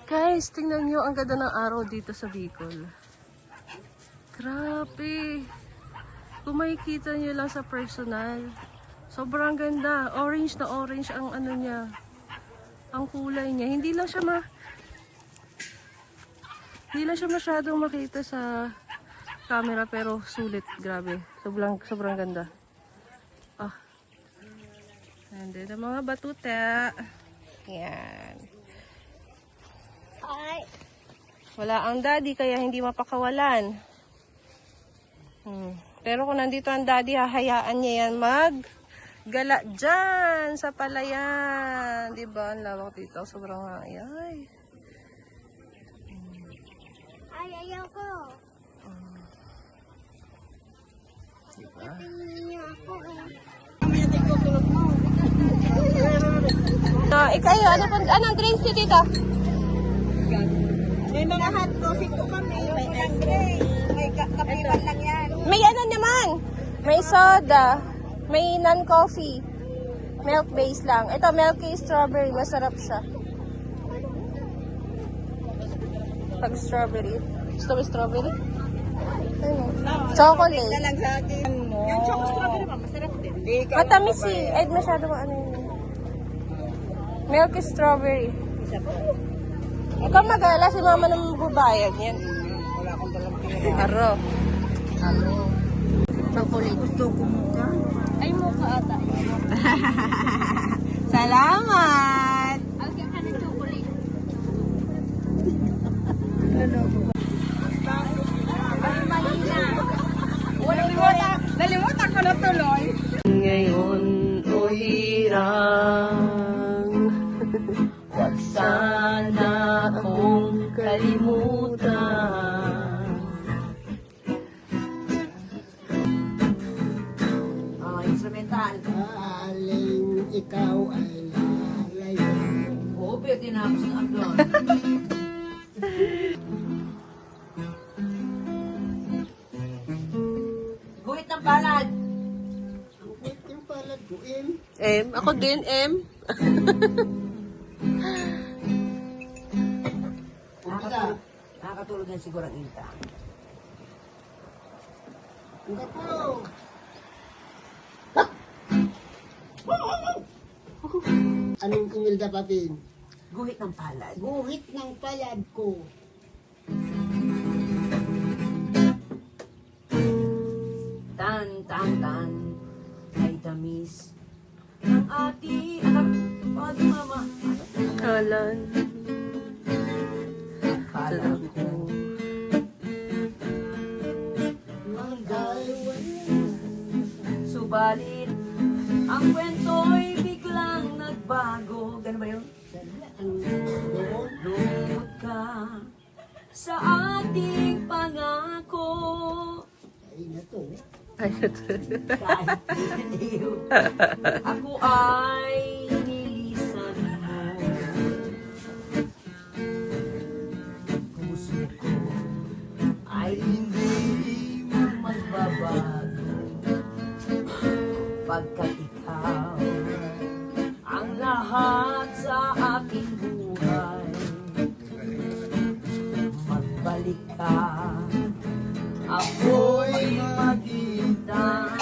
Guys, tingnan nyo ang ganda ng araw dito sa Bicol. Grabe. Kung makikita nyo lang sa personal, sobrang ganda. Orange na orange ang ano niya. Ang kulay niya. Hindi lang siya masyadong makita sa camera pero sulit. Grabe. Sobrang ganda. Ah. And then, ang mga batuta. Yan. Wala ang daddy kaya hindi mapakawalan. Pero kung nandito ang daddy, hahayaan niya yan maggala dyan sa palayan. Diba? Ang lawak dito. Sobrang ay. Ay, ayoko. Diba? Tingnan ako Ikayo, anong drinks niyo dito? May mga hot coffee po kami. May ice cream. May kapiwan lang yan. May ano naman. May soda. May non-coffee. Milk base lang. Ito, milky strawberry. Masarap siya. Pag strawberry. Gusto mo strawberry? Chocolate. Na lang sa akin. Yung chocolate strawberry ba? Masarap din. Matamis eh. Ay, masyado ano yun. Milky strawberry. Isa po. Ikaw mag-ala, si mama nang bubayad yan. Wala akong dalang pera. Aro. Chocolate. Gusto ko mukha. Ay, mukha ata. Salamat! Algyan ka ng chocolate. Nalimutan ko na tuloy. Ngayon o hirang, wag sana akong kalimutan. Instrumental. Aling ikaw ay lalayo. Oo, pero tinapos na ang doon. Guhit ng palad. Ang kwit yung palad ko, Im. M? Ako din, M. Nakakatulog yan siguro ang inta. Ang kapo. Anong kumil dapatin? Guhit ng palad. Guhit ng palad ko. Tan, tan, tan. Ay tamis. Ang ati, anak, pag mama. Kalan. Kala ko. Subalit, ang kwento'y biglang nagbago. Ganun ba yun? Ang doon. Lumot ka sa ating pangako. Ay, na to. Ayun. Kahit hindi ako ay nilisan mo. Puso ko ay hindi magbabago. Pagkat ikaw ang lahat sa aking buhay. Magbalik ka, ako'y maghintay.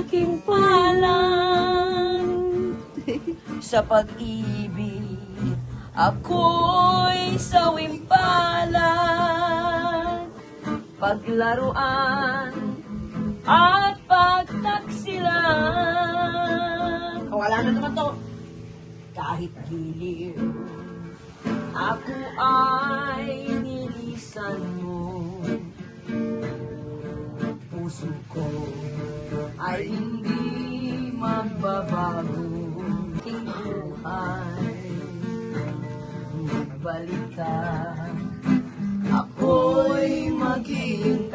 aking palad. Sa pag-ibig, ako'y sawimpalad. Paglaruan at pagtaksilan. Wala na naman to. Kahit giliw, ako ay nilisan mo. Puso ko ay hindi magbabago. Aking buhay, magbalik ka, ako'y maghihintay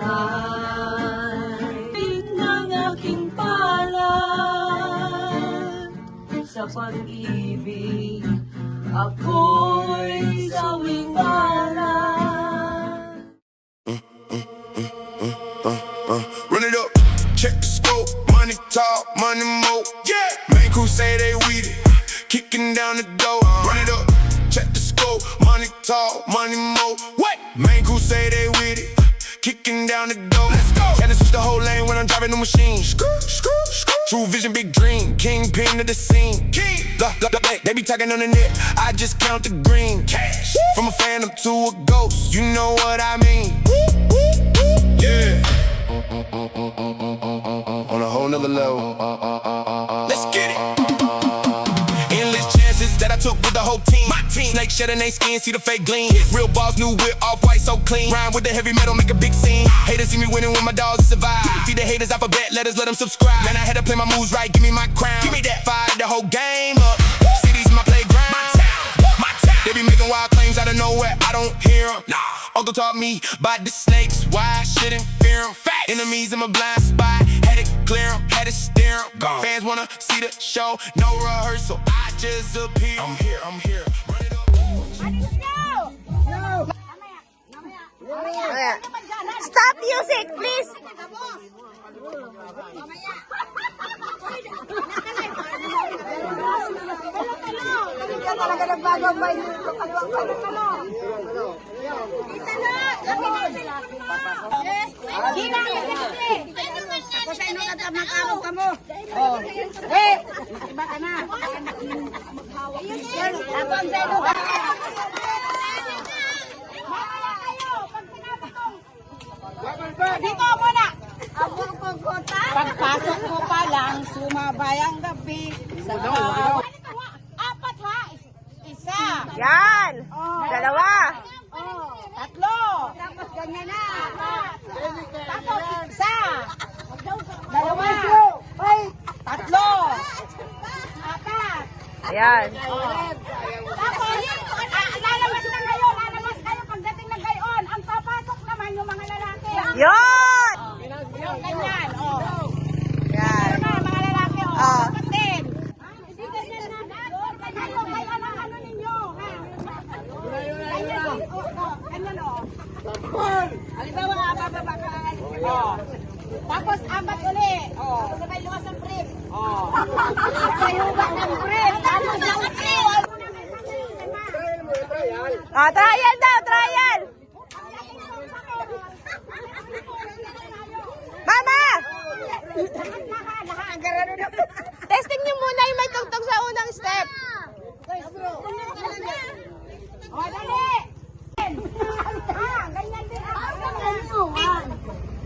ng aking palad. Sa pag-ibig, ako'y sawing palad. Run it up, check the scope, money talk, money mo. Yeah, main crew say they with it, kicking down the door. Run it up, check the scope, money talk, money mo. What? Main crew say they with it, kicking down the door. Let's go. And switch the whole lane when I'm driving the machine. True vision, big dream, kingpin of the scene. King, they be talking on the net. I just count the green. Cash. From a phantom to a ghost, you know what I mean. Yeah. On a whole nother level. Let's get it. Endless chances that I took with the whole team. My team. Snake shedding they skin, see the fake gleam. Real balls, new whip, off white, so clean. Rhyme with the heavy metal, make a big scene. Haters see me winning when my dogs survive. Feed the haters alphabet letters, let them subscribe. Man, I had to play my moves right, give me my crown. Give me that. Fire the whole game up. Cities my playground. My town. They be making wild claims out of nowhere, I don't hear them. Nah. Uncle taught me about the snakes, why I shouldn't fear them. Enemies in my blind spot, had to clear them, had to steer them. Fans wanna see the show, no rehearsal, I just appear. I'm here, run it up. Stop music, please. Talaga nagbago ang bahay nito. Tapos ay nung nagkamang-kamang ka mo. Iba ka na. Ako ang zero. Dito muna. Pagpasok mo pa lang, sumabay ang gabi. Apat ha? Isa. Yan. Dalawa. Tatlo. Tapos ganyan na. Tapos isa. Dalawa. Tatlo. Apat. Ayan. Tapos, lalabas na kayo. Lalabas kayo pagdating ng gayon. Ang papasok naman yung mga lalaki. Yun! Ganyan. Yan. Mga lalaki. Kapatid. Hindi ganyan na. Ganyan o. Kaya ano ninyo. Ganyan o. Halimbawa, bababa ka. Tapos, apat uli. Sabay luwas ang brief. Sabay luwas ang brief. Tapos ang brief. Trial daw, trial. Mama! Testing niyo muna yung may tugtog sa unang step. O, dali! Ganyan din.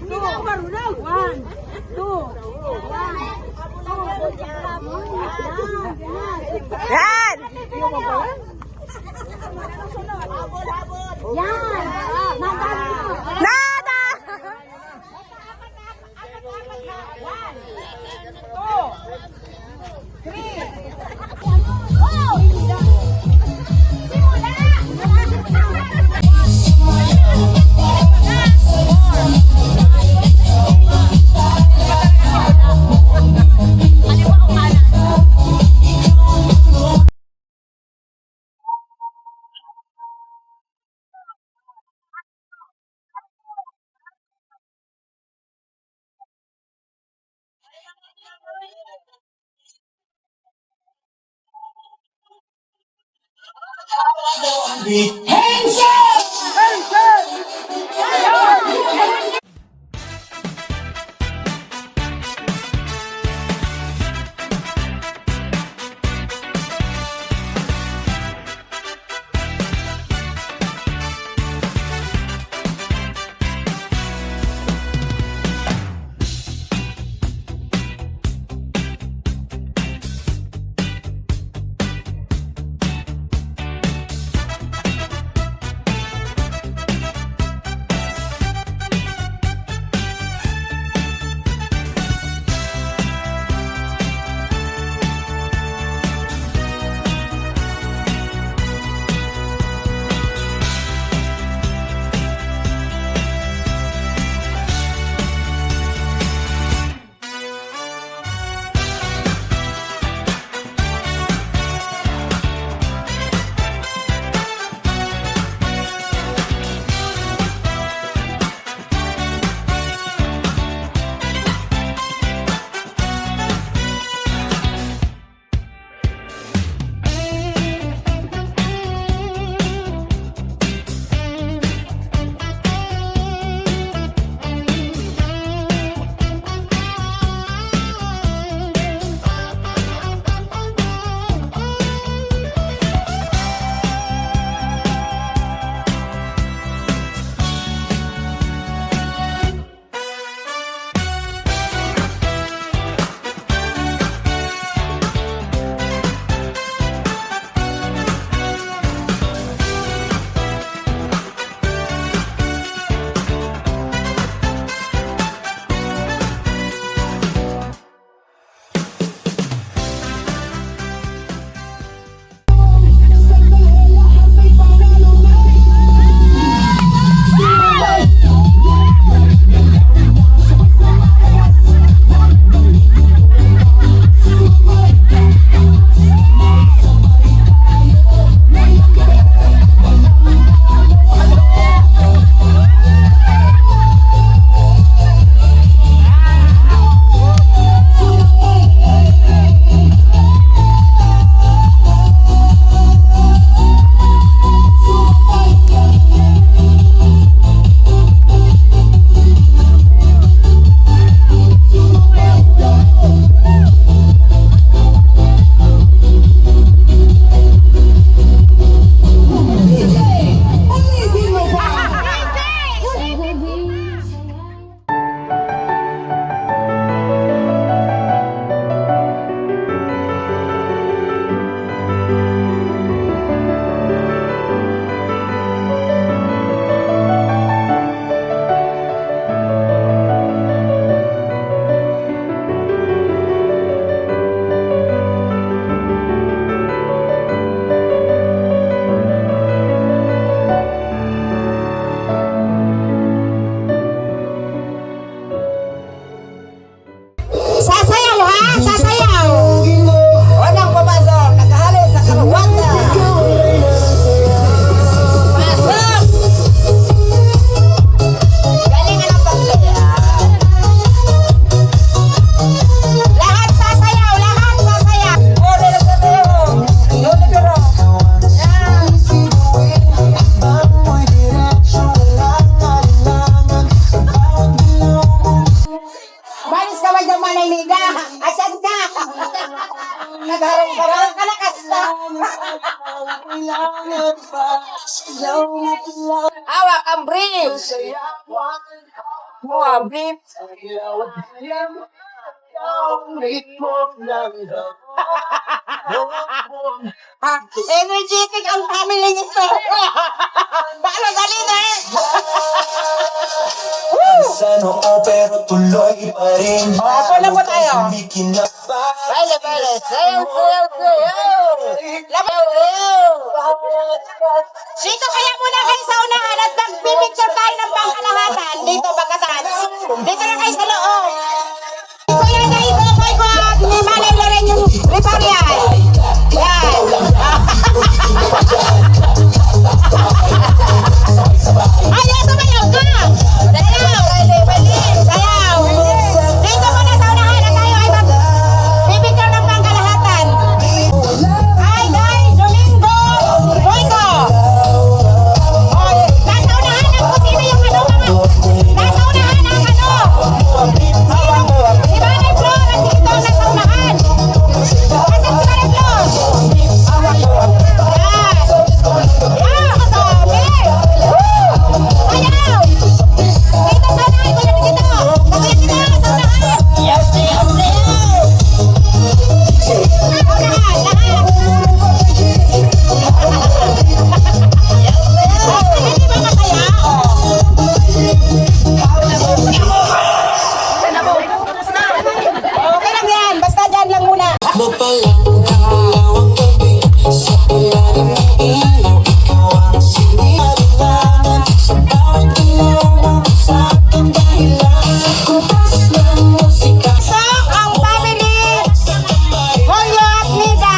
Hindi na marunong. 1, 2, 1. Yan! Yan! Nada! 1, 2, Hands up! Garang-garang kalakas na. Hawak ang brief. Ang brief. Energetic ang family nito. Paano dali na eh? Sa noo pero tuloy pa rin. Pula po tayo. Hindi kinabay. Baile. Sayaw. Labaw. Dito kaya muna kayo sa unahan at magpipicture tayo ng pangkalahatan. Dito bagasan. Dito na kayo sa loob. Kuya na ito, ko. Malay na rin yung reparyan. Yan. Ayaw, sumayaw ka. Sayaw. Dito muna sa unahan at tayo ay magpipicture ng pangkalahatan. Hi guys, Domingo. Boyko. Nasa unahan ang kung sino yung ano mga. Nasa unahan ang ano. Si Manay Flor at si Ito nasa unahan. Nasaan si Manay Flor? Yan. Yan, kasami. Woo! Sayaw. Dito sa unahan, kuya dito. Kuya dito sa unahan. Yes. Unahan, lahat. Hindi ba masaya? Okay lang yan, basta dyan lang muna. Mapalang kalawang gabi. Sa ilalim ng ilaw, ikaw ang sinilalangan. Sa bawat galaw, sa aking dahilan. Sa kutas ng musika. So, ang family, Julio at Nida,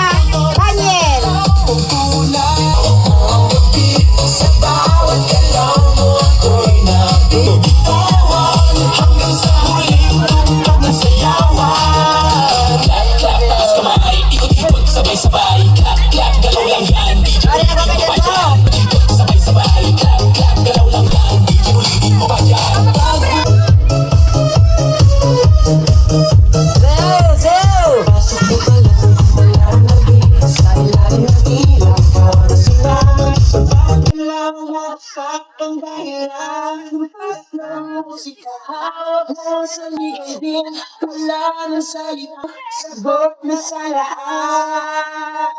Daniel. Sa bawat galaw mo ako'y nabitawan. Hanggang sa huling tugtog ng sayawan. Clap, clap, taas kamay, ikot-ikot, sabay-sabay. Clap, clap, galaw lang yan, di ulitin mo pa yan. Ikot, sabay-sabay, clap, clap, galaw lang yan, di ulitin mo pa yan. Pasok mo pa lang, wala ang gabi. Sa ilalim ng ilaw, ikaw ang sinama. Sa bawat galaw mo, sa aking dahilan. Kutas ng musika, hawak mo sa liigin. Wala na sa'yo, sagot na sa lahat.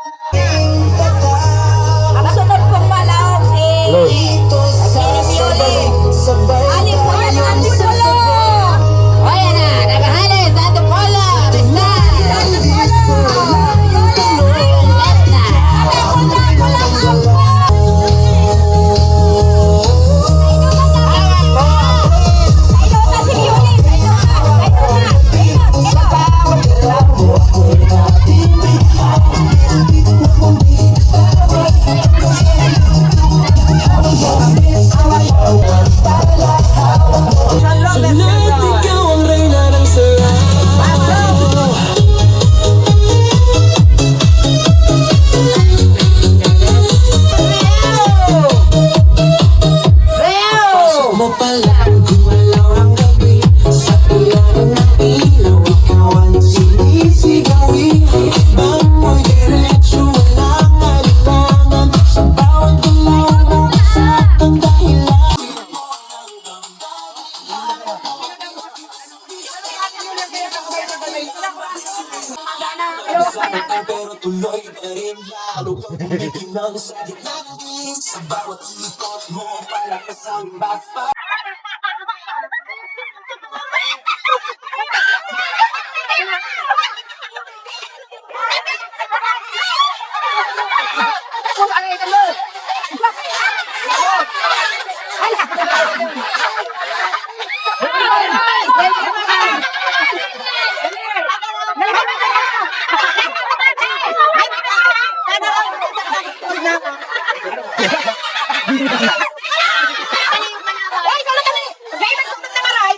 Ang sunod kong malaw si Dito sa sabay-sabay tayo magsasabay. O yan na, nagahalis, Santo Polo, Rizal. Tonight, ikaw ang reyna ng sarap. Pasok mo pa lang, gumalaw ang gabi. Sa ilalim ng ilaw, ikaw ang sinisigawin. Ibang mo'y diretso, walang alilangan. Sa bawat galaw mo, sa aking dahilan. Pero tuloy pa rin lalo kang tumitinang sa gitna. Sa bawat ikot mo, palakas ang backfire. Hoy, salo kami! Driver ko na maray!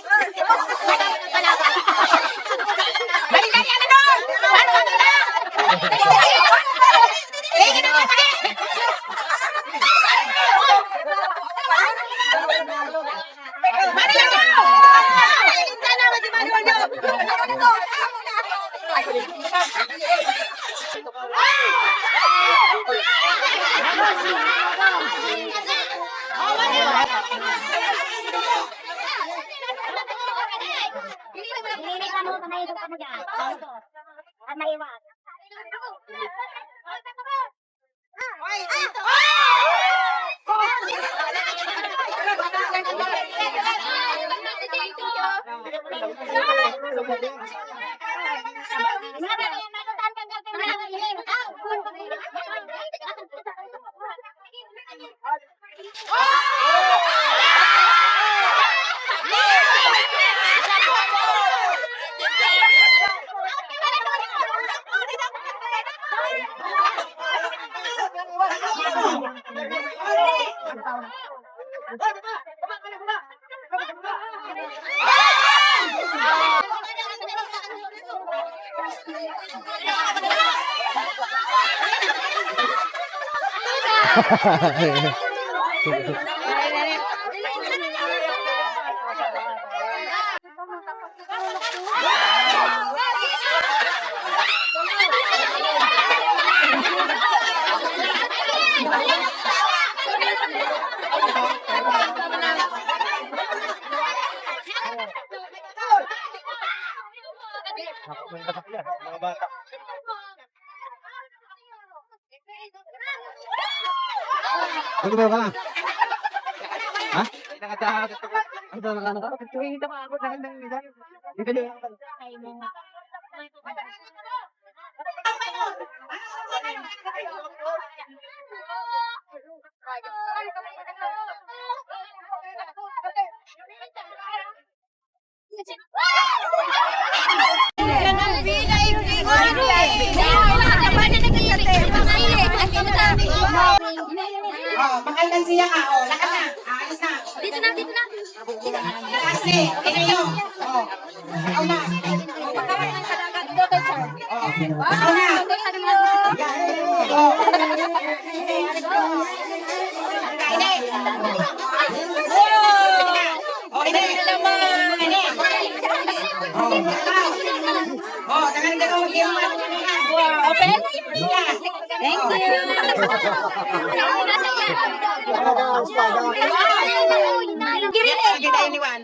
Dali, ano doon? Ano ba na? Sige na, sige! Mario! Hindi na, Mario! Hindi ka mo, panayin ka mo dyan. At maiwan. Oy, dito! Ano ba ka? Ha? Ano ba nakano ka? Tuwing ako dito din. Makaldan siya ka. Oh, lakas na. Alis na. Dito na. Lakas na. Okay na yun. Oh. Ikaw na. Ikaw na. Oh. Kaine. Oh, ine. Ine. Oh, tangan ka ko. Open. Thank you. Kita ini Wan.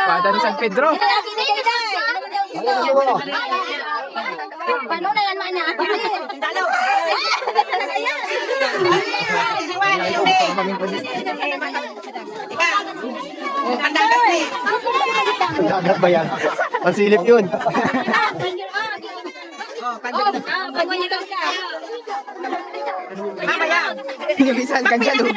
Pada di San Pedro. Paano na yan, mana? Dalo. Dagat ba yan? Pansilip yun. Pinabisan ka dyan, Lubi.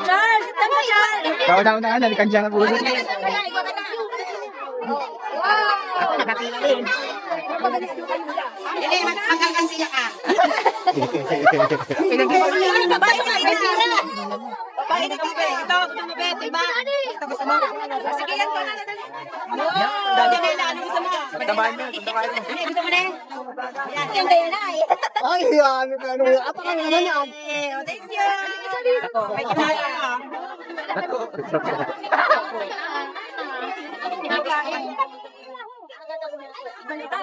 Charles, tama yan. Kauna-unahan, nalikan dyan ang puso. Hindi, magkakan siya ka. Babae na kape. Ito, gusto mo ba? Diba? Ito, gusto mo? Sige, yan ko na. Dami na ilan. Ano gusto mo? Tabahan mo, tabahan mo. Hindi, gusto mo na? Yan kayo na eh. Ay, yan. Ano, apa ka naman yan? Thank you. May kinaya.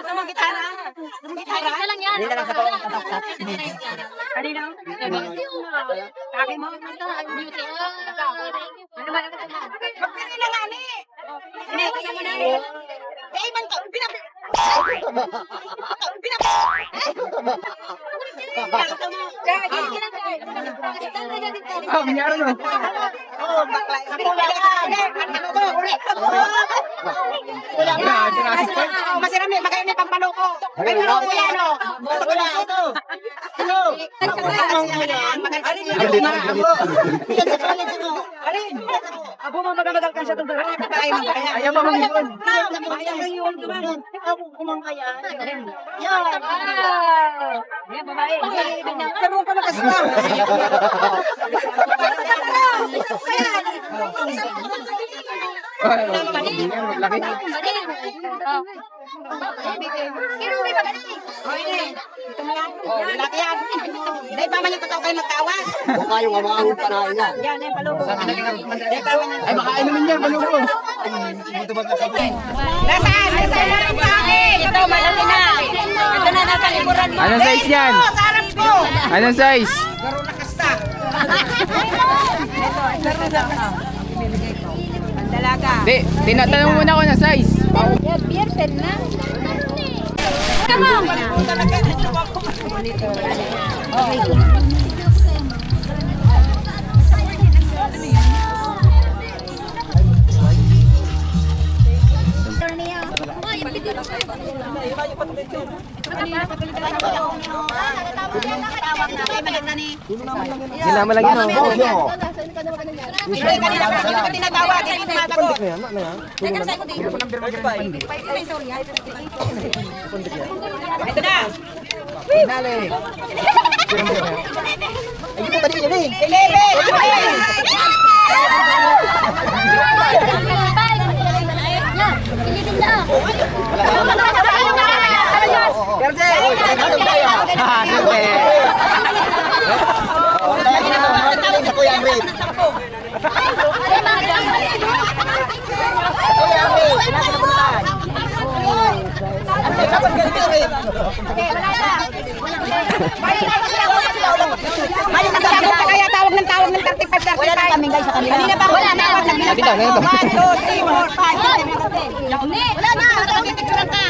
Sama gitara. Gitara lang yan. Hindi lang sa bawang tatak. Kanina? Kaki mo? Ano ba? Magpili lang ani. Hindi, kaya mo na. Eh, man ka. Oh, menyara no. Oh, bakla. Jurassic Park. Masih rame, makanya ini pampaloko. Pero wala no. Wala ito. Hello. Abo mo magamagal ka siya tungkol. Ayaw pa mag-iwan. Kumangkaya. Yan, babae. Pero ka makasama. Laki. Laki yan. Dahil pa man yung totoo kayo magtawag. Baka yung amahong panahin yan. Yan, yan, palubo. Ay, baka inumin yan, malubo. Nasaan? Nasaan na rin sa akin? Ito, malaki na. Ito na nasa liburan mo. Anong size yan? Ito, sa harap ko. Anong size? Garo na kasta. Ang dalaga. Di, tinatanong muna ko na size. Gilama lang yun. oh. Kanina tinatawag. Hindi tumatakot. Ito na. May kasama pa kaya tawag ng 35. Wala na kami guys sa kanila. Kanina pa wala na. Nakita, nakita. 1, 2, 3, 4, 5, 6, 7, 8. Wala na. Picture ka.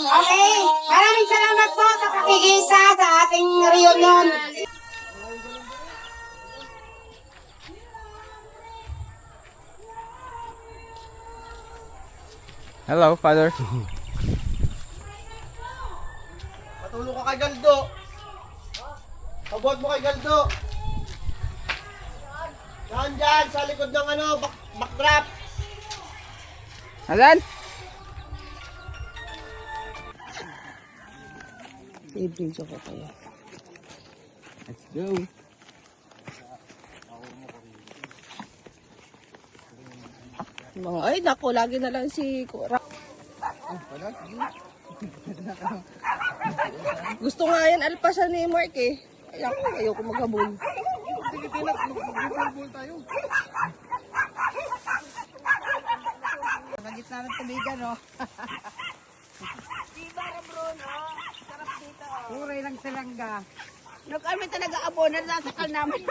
Okay. Maraming salamat po sa pakiisa sa ating reunion. Hello, Father. Patulong ka kay Galdo. Pagbuhat mo kay Galdo. Dyan, sa likod ng backdrop. Asan? I-video ko kayo. Let's go. Ay, naku, lagi na lang si Kura. Gusto nga yan, alpasan ni Mark eh. Ayoko maghabol. Magit namin tubigan, no? Diba, Bruno? Sarap dito, oh. Puray lang silangga. No, kami talaga abonan, nasakal namin.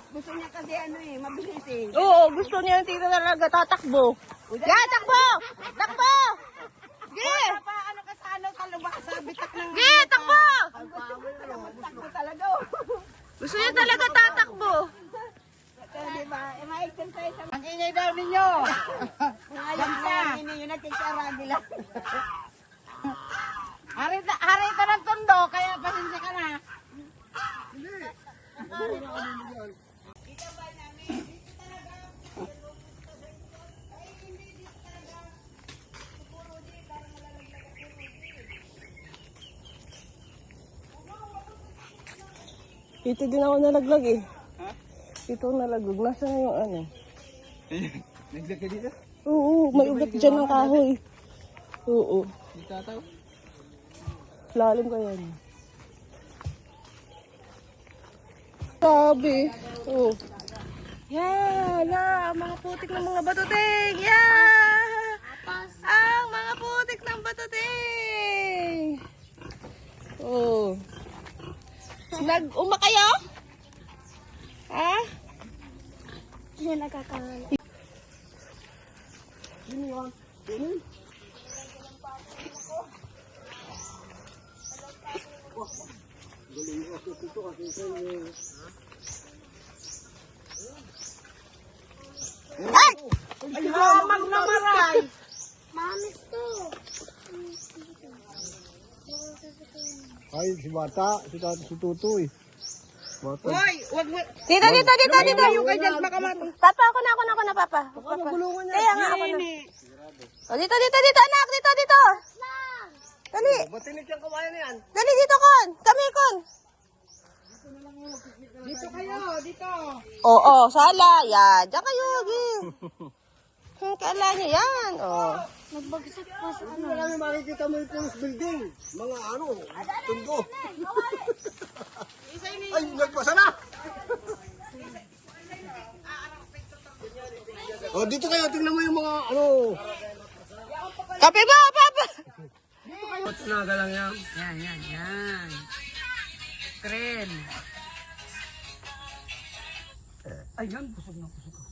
Gusto niya kasi mabilis eh. Oo, gusto niya yung tita talaga tatakbo. Yeah, takbo! Takbo! Ge! Ano ka sa kalubak sa bitak ng... Ge, takbo! Takbo talaga, oh. Gusto niya talaga tatakbo. Diba? Ma-exercise. Ang ingay daw ninyo. Alam sa. Ninyo nagkikaragi lang. Hari ka ng tondo, kaya pasensya ka na. Dito din ako nalaglag eh. Dito nalaglag. Nasaan na yung ano? Naglag ka dito? Oo, may ugat dyan ng kahoy. Oo. Tataw? Lalim kaya niya. Sabi. Oo. Yan, mga putik ng mga batuting. Yan! Ang mga putik ng batuting. Oo. Nag-uma kayo? Ha? Hindi nakakala. Ay! Lamang na maray! Mamis to. Ay, si Bata, si Tutoy. Bata. Hoy! Wag mo! Dito, dito, dito, dito. Yung kanyang makamatong. Papa, ako na, papa. Kaya nga ako na. O, dito, anak. Dito. Dali. tinik yung kawayan na yan. Dali dito, Kon! Kami, Kon! Dito kayo, dito. Oo, sala. Yan. Diyan kayo, Gin. Kala niyo yan. Oh. Nagbagsak pa sa ano. Marami makikita mo yung police building. Mga ano, tundo. Ay, nagpasa na! Oh, dito kayo, tingnan mo yung mga ano. Kape ba, Papa? Naga lang yan. Yan. Tren. Ayan, busog na busog ako.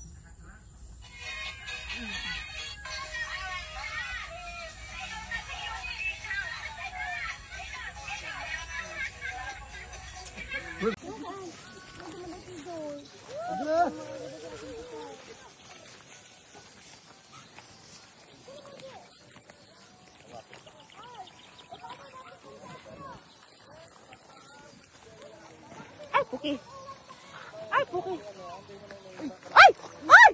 Ay, puki. Ay, puki. Ay! Ay!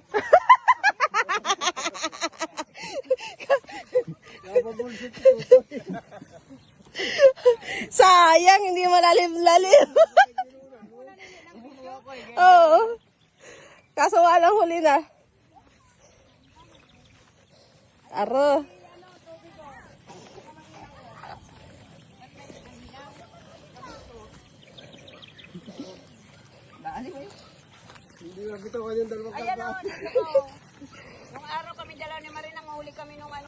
Sayang, hindi malalim-lalim. Oo. Kaso walang huli na. Aro. Hindi na bitaw kayo yung dalawang Ayan karga. o, dito. Nung araw kami dalawa ni Marina, mahuli kami nung ano.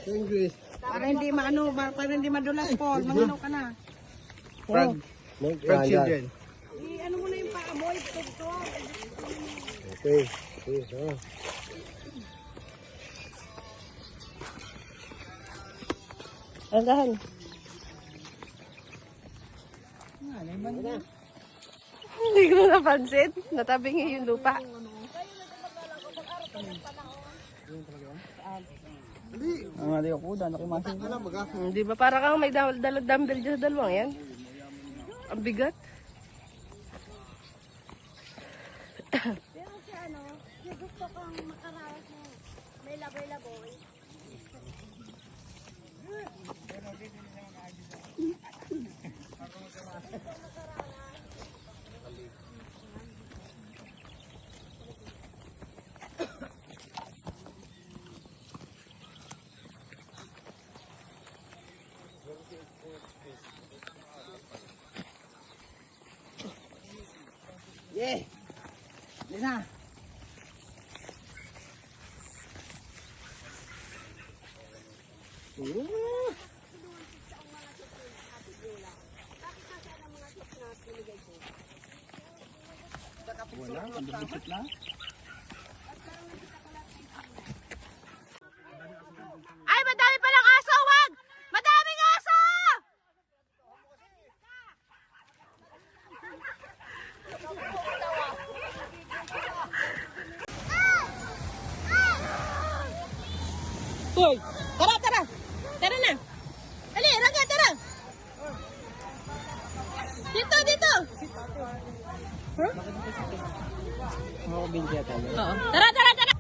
English. Para hindi maano, para hindi madulas, Paul. Manino ka na. Frag. Frag children. Ano mo na yung paa mo, ito. Okay. Okay. Oh. Andahan. Hindi ko napansin. Natabingi yung lupa. Hindi ako kuda, nakimasin ko. Di ba para kang may dumbbell dyan sa dalawang yan? Ang bigat. Pero si ano, si gusto kang makarawas mo. May laboy-laboy. Yeah. Lina. Wala, kandubisit na. Ay, madami palang aso! Wag! Madaming aso! Hoy! Tara, tara! Tara na! Ali, Raga, tara! Dito, dito! Ako binti at ano. Oo. Tara, tara, tara!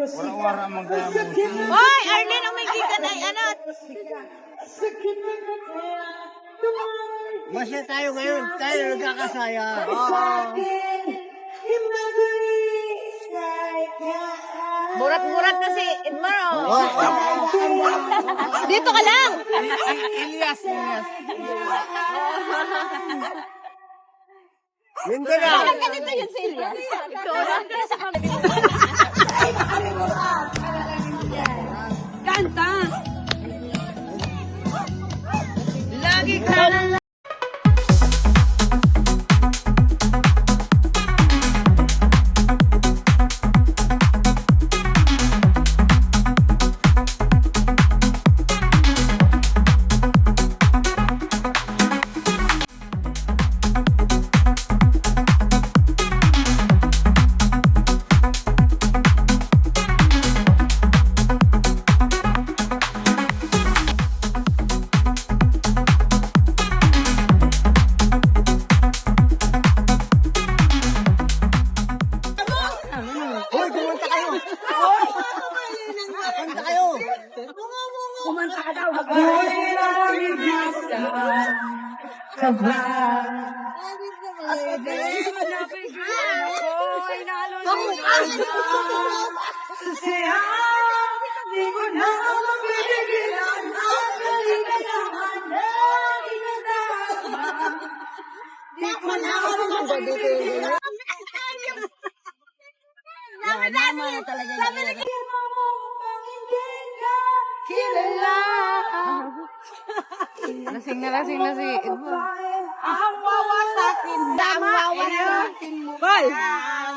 Wara-wara magkaya mo. Hoy, Arlene, ang may gigan ay ano? Masya tayo ngayon. Tayo nagkakasaya. Murat-murat na si Edmar, oh. Dito ka lang! Elias. Lindo na. Bakit ganito yun si Elias? Kanta! Lagi ka lang. Kanta kayo. Kumanta ka daw. Lasing na si Edmond. Ang wawasakin mo. Hoy!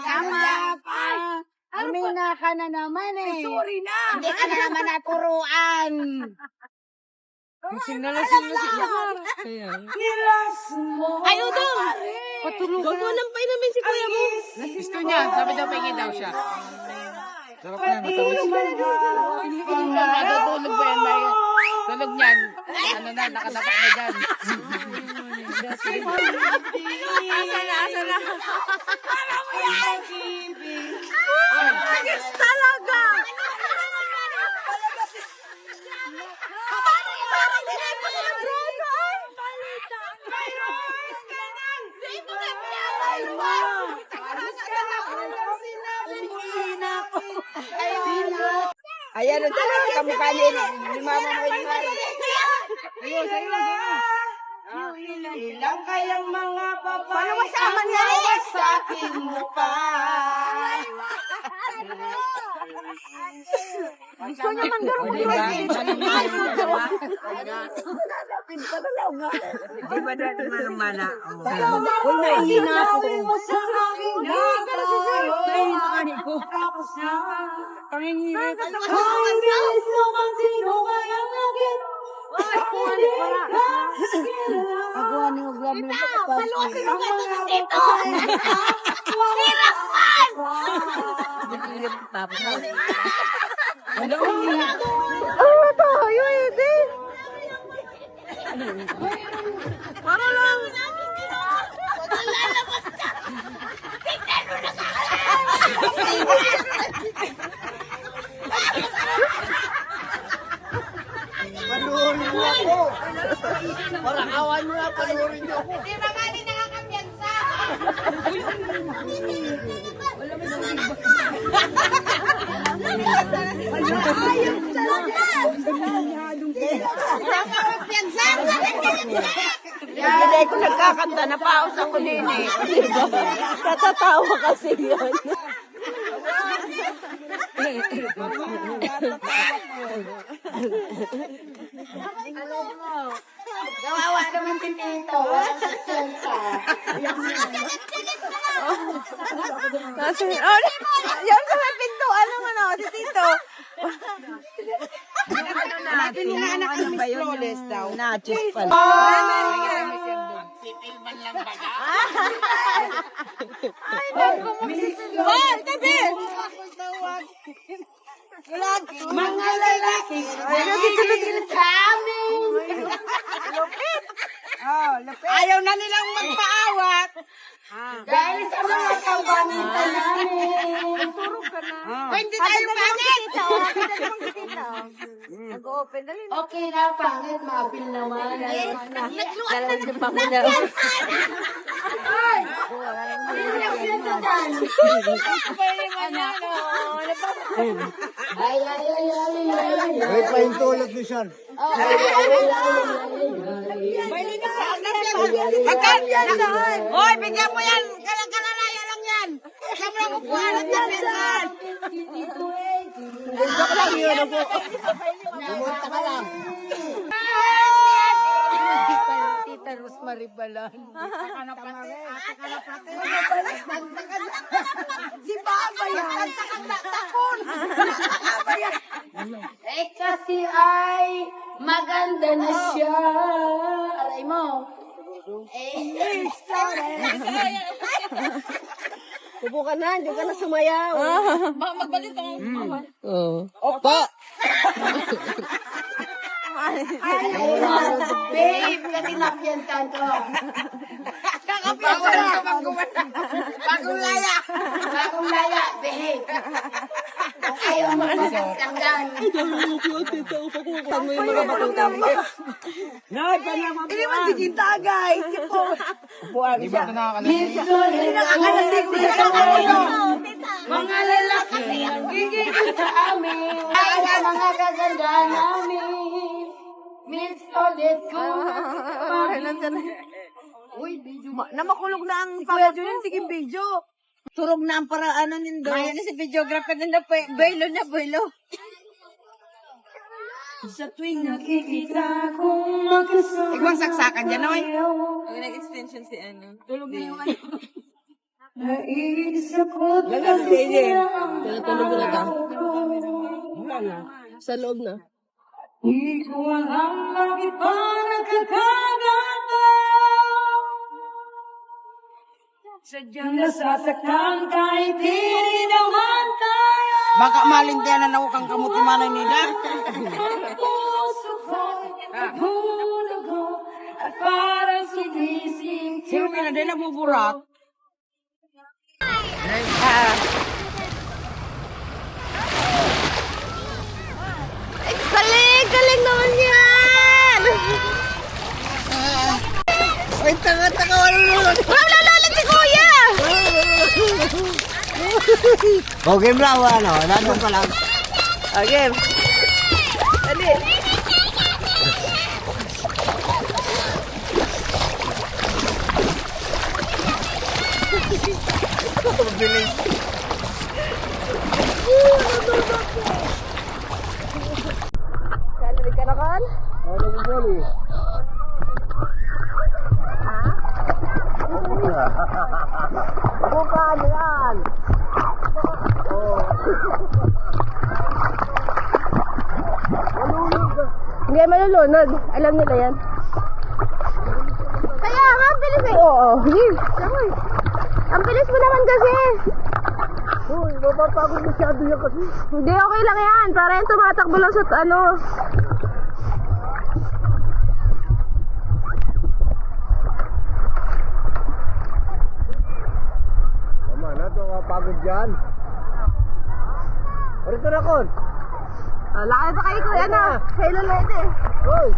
Tama pa. Amina ka na naman eh. Sorry na. Hindi ka na naman naturuan. Lasing na si Kaya. Ay, Udo! Patulungan mo ng namin si kuya mo. Gusto niya, sabi daw pingin daw siya. Sarap na, matulog. Matutulog ba yan, Maya? Tulog niyan. Ano na, nakadapat na dyan. Asa na. Agis talaga. Parang tinipon niya yung broso. Ay, balita. Mayroon ka nang. Di mo ka pinapalwas. Ayan ang talaga kamukha niya ni Mama Maymari. Ilang kayang mga babae ang wawasakin mo pa. Gusto niya man garo ko Di ba dati manamana? Uy, naihina ako. Pangingirit. Agawa ni Uglab na Palusin mo ka ito dito! Hirapan! Tayo, hindi. Para lang. Lalabas ka! Tignan mo na ka! Panuorin mo ako. Parang awan mo na, panuorin niyo ako. Di ba nga di nakakapiyansa? Nakakapiyansa? Hindi ko nagkakanta na paos ako din eh. Katatawa kasi yan. Gawawa naman si Tito. Yan sa may pintuan naman ako, si Tito. Pinaanak ka ng Flawless daw. Nachos pala. Bal, tabi! Mga lalaki. Sa amin. Lupit. Oh, lupit. Ayaw na nilang magpaawat. Dahil sa mga kabanita namin. Hindi tayo pangit. Nag-open na rin. Okay na, pangit. Mapil naman. Nagluwat na Dalawang pa mo na. May paintulog ni Sean. Hoy, bigyan mo yan. Kalalaya lang yan. Bigyan mo lang upuan at yan. Joke lang yun. Pumunta ka lang. Tita Rosemary pala. Si Baba yan. Takon. Eh kasi ay maganda na siya. Aray mo. Subukan na, hindi ka na sumayaw. Magbalik ako. Opo. Babe, kasi napiyantan ko. Kakapiyantan ko. Bagong laya. Bagong laya, babe. Hindi man si Ginta, guys. Buwan Di siya. ba ito nakakalasin? Hindi nakakalasing. Hindi nakakalasing. Mga lalaki ang gigigil sa amin. Ay, mga kaganda namin. Miss ulit ko. Uy, video. Namakulog na ang Kuya Julian, sige video. Turog na ang paraanan nindo. Maya na si videographer na bailo na bailo. Sa tuwing nakikita kong magkasama. Ikaw saksakan dyan, oy. Ang nag-extension si ano. Tulog na yung ano. Naisip ko Tinatulog na ta. Sa loob na. Di ko alam bakit ba nagkakaganda. Sadyang nasasaktan kahit di naman tayo. Baka malintiyan na ako kang kamutimanay nila. Puso ko'y nagulugo at parang sinising. Sino ka na din nabuburat? Galing naman yan! Ay, tanga-tanga, wala lulot. Wala lalit si Kuya! O, game lang, ano, nandun ka lang. Okay. Dali. Bilis. Kalamig ka na, Kon? Ano mo boli? Bukan yan. Hindi malulunod. Alam nila yan. Kaya nga, ang bilis eh. Oo. Ang bilis mo naman kasi. Uy, mapapagod masyado yan kasi. Hindi, okay lang yan. Para yan tumatakbo lang sa ano. Tama na, ito mapagod yan. Rito na, Kon. Lakad na kayo kuya na. Kayo lalit eh. Uy.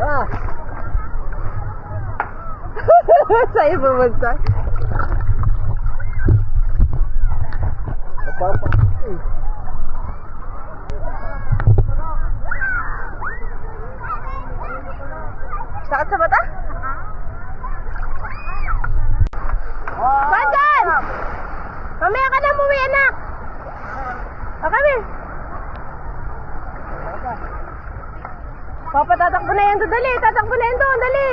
Ah. Sa'yo pumunta. Sakit sa mata? Pandan! Mamaya ka na umuwi, anak! O kami! Papa, tatakbo na yan doon, dali! Tatakbo na yan doon, dali!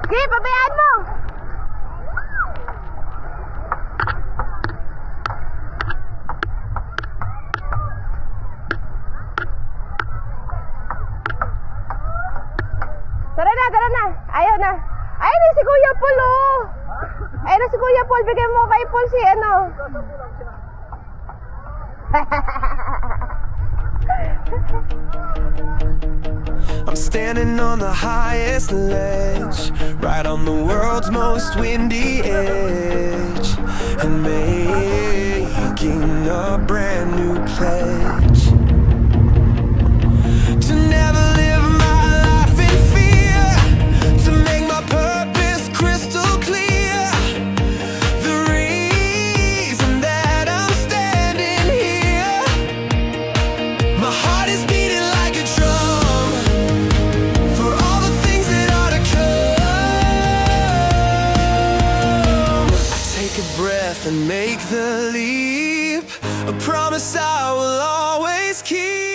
Sige, pabayaan mo! Tara na! Ayaw na! Ayaw na si Kuya Paul, oh! Ayaw na si Kuya Paul, bigyan mo kay Paul si ano! I'm standing on the highest ledge, right on the world's most windy edge, and making a brand new pledge to never live my life in fear, to make my purpose crystal clear. The reason that I'm standing here, my heart is beating like a drum for all the things that are to come. I take a breath and make the leap, a promise I will always keep.